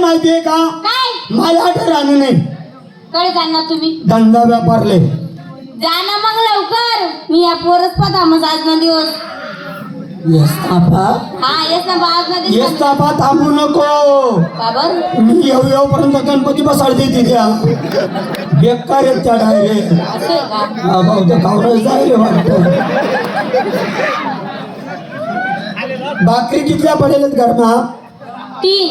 माहितीये का? काय मला तर राहणं नाही. कडे जाणार तुम्ही? धंदा व्यापारले जाना मग लवकर. मी या पोरच पदा मग आज ना दिवस. येस तापा हा येस ना आज ना येस दिवस. तापा थांबू नको. का बर? मी येऊपर्यंत गणपती बसाडते तिथे. बेकार आहेत त्या डायरेक्ट. असं आहे का? बहुतेक खावडं जाईल वाटतं. भाकरी कितल्या पडेल घरमा? 3.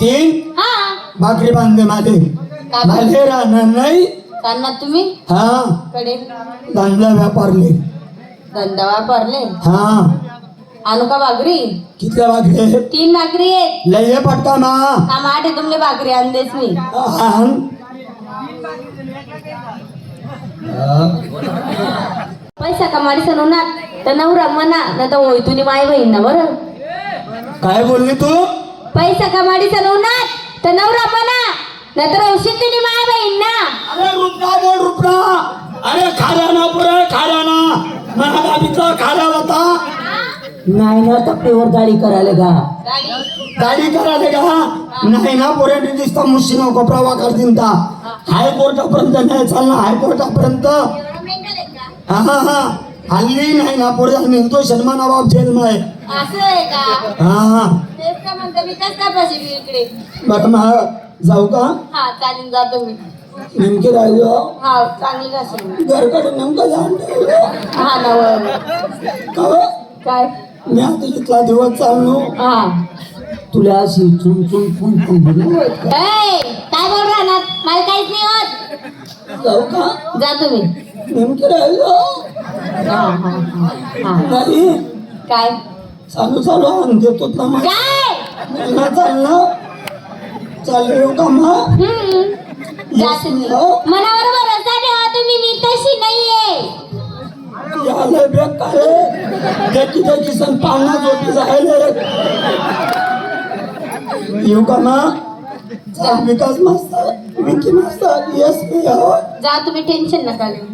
3 हा भाकरी बांधले माझे. का बरं? माझे राहणार नाही. जाणार तुम्ही? हा कडे धंदा व्यापारले. धंदा वापरले. हा आणू का भाकरी? कितल्या भाकरी? 3 भाकरी आहेत. लय पटका मा. हा माठे तुमले भाकरी आणदेस मी. पैसा कमाडी सणवणार तर नवरा म्हणा नाही तर होय तुम्ही माय बहीण ना बरं. काय बोलली तू? पैसा कमाडी सणवणार तर नवरा म्हणा नाही तर औषध तुम्ही माय बहीण ना. अरे रुपना बोल रुपना. अरे खाऱ्या ना पुरे खाऱ्या ना. मला बाबीचा खाऱ्या होता. नाही ना टप्पेवर गाडी करायला का? गाडी करायला का? नाही ना पुरे दिसता मुशीनो कोपरावा करतील ता. हायकोर्टापर्यंत नाही चालणार. हायकोर्टापर्यंत. हा हा हा हल्ली नाही ना पुरे निघतो शर्मा नवाब जेल मध्ये. असं आहे का? हा तेच का म्हणतो मी कस का पाहिजे मी इकडे. बरं मग जाऊ का? हा चालेल जातो मी. नेमके राहिलो हा चांगली असेल. घरकडे नेमकं जाऊन हा नवं काय? मी आता इथला दिवस चाललो. हा तुला अशी चुन चुन फोन काय बोल राहणार? मला काहीच नाही होत. जाऊ का? जा तुम्ही. नेमके राहिलो हा हा हा नाही काय चालू चालू आणून देतो ना मग. काय? नाही चाललं चालू का मग? जाते मी. मनावर भरोसा ठेवा तुम्ही. मी तशी नाहीये. याला बेकार देखी देखी सण पाळणाच होती जायला. येऊ का मग? विकास मास्तर विकी मास्तर येस मी जा तुम्ही. टेन्शन नका घेऊ.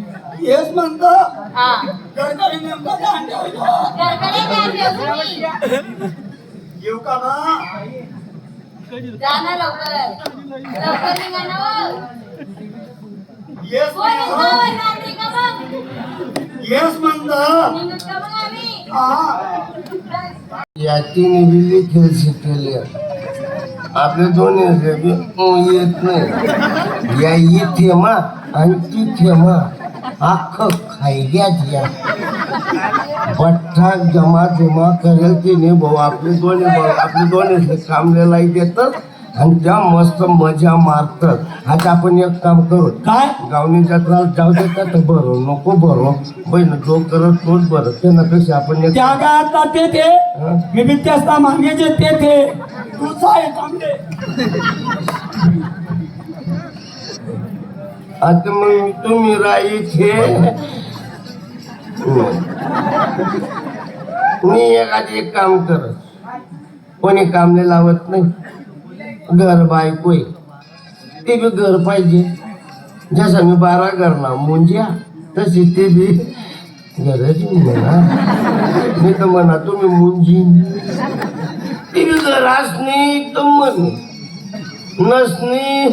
येस म्हणतो. हा घरकडे नेमकं ध्यान ठेवतो. घरकडे ध्यान ठेव तुम्ही. येऊ का मग? जा ना लवकर. लवकर निघा ना हो. येस कोणी जावं नाही का मग? येस म्हणतो. निघत का मग आम्ही? या तीन विली खेळ शिकले आपले दोन्ही येत नाही. या इथे मा आणि तिथे मा अख्खं खायल्यात या बठ्ठा जमा जमा करेल की नाही भाऊ. आपले दोन्ही कामलेला देतात आणि त्या मस्त मजा मारतात. आता आपण एक काम करू. काय? गावणीच्या त्रास जाऊ देतात बरं नको बरं बहिण जो करत तोच बरं. त्यांना कशी आपण एक त्या काळात ते मी विद्यास्था मागेचे ते तुझा आहे कामले. आता मग तुम्ही राहायचे. मी एखादी एक काम करत कोणी कामले लावत नाही. घर बायकोय ते बी घर पाहिजे. जसं मी 12 घरना मुंज्या तशी ते बी घरच म्हणा. मी तर म्हणा तुम्ही मुंजी ते बी घर असणे तर म्हणे नसणे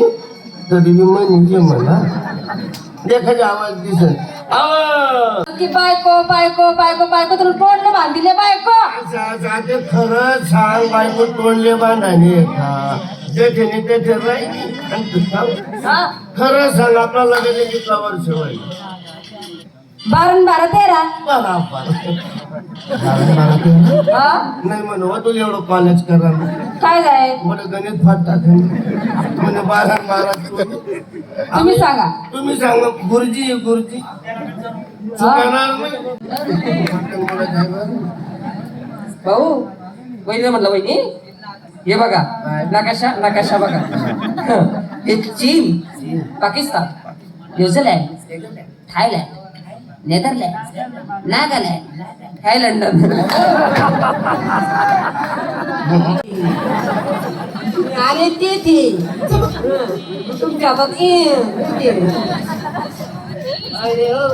तरी बी म्हणजे म्हणा. देखाचे आवाज दिसन की बायको बायको बायको बायको तुला तोंडलं बांधिले बायको. खरंच सांग बायको तोंडले बांधाने का जेठेने तेथे राहिली. खरं सांग आपला लगेच कितला वर्ष होईल? 12 13. नाही म्हणू तू एवढं कॉलेज करा. काय जाय मला गणित फाट टाका म्हणे 12 तुम्ही सांगा. तुम्ही सांगा गुरुजी गुरुजी चुकणार नाही. भाऊ वहिनी म्हटलं वहिनी हे बघा नकाशा नकाशा बघा. हे चीन Pakistan New Zealand Thailand Netherland Nagaland Thailand. आणि ते तुमच्या बघी अरे हो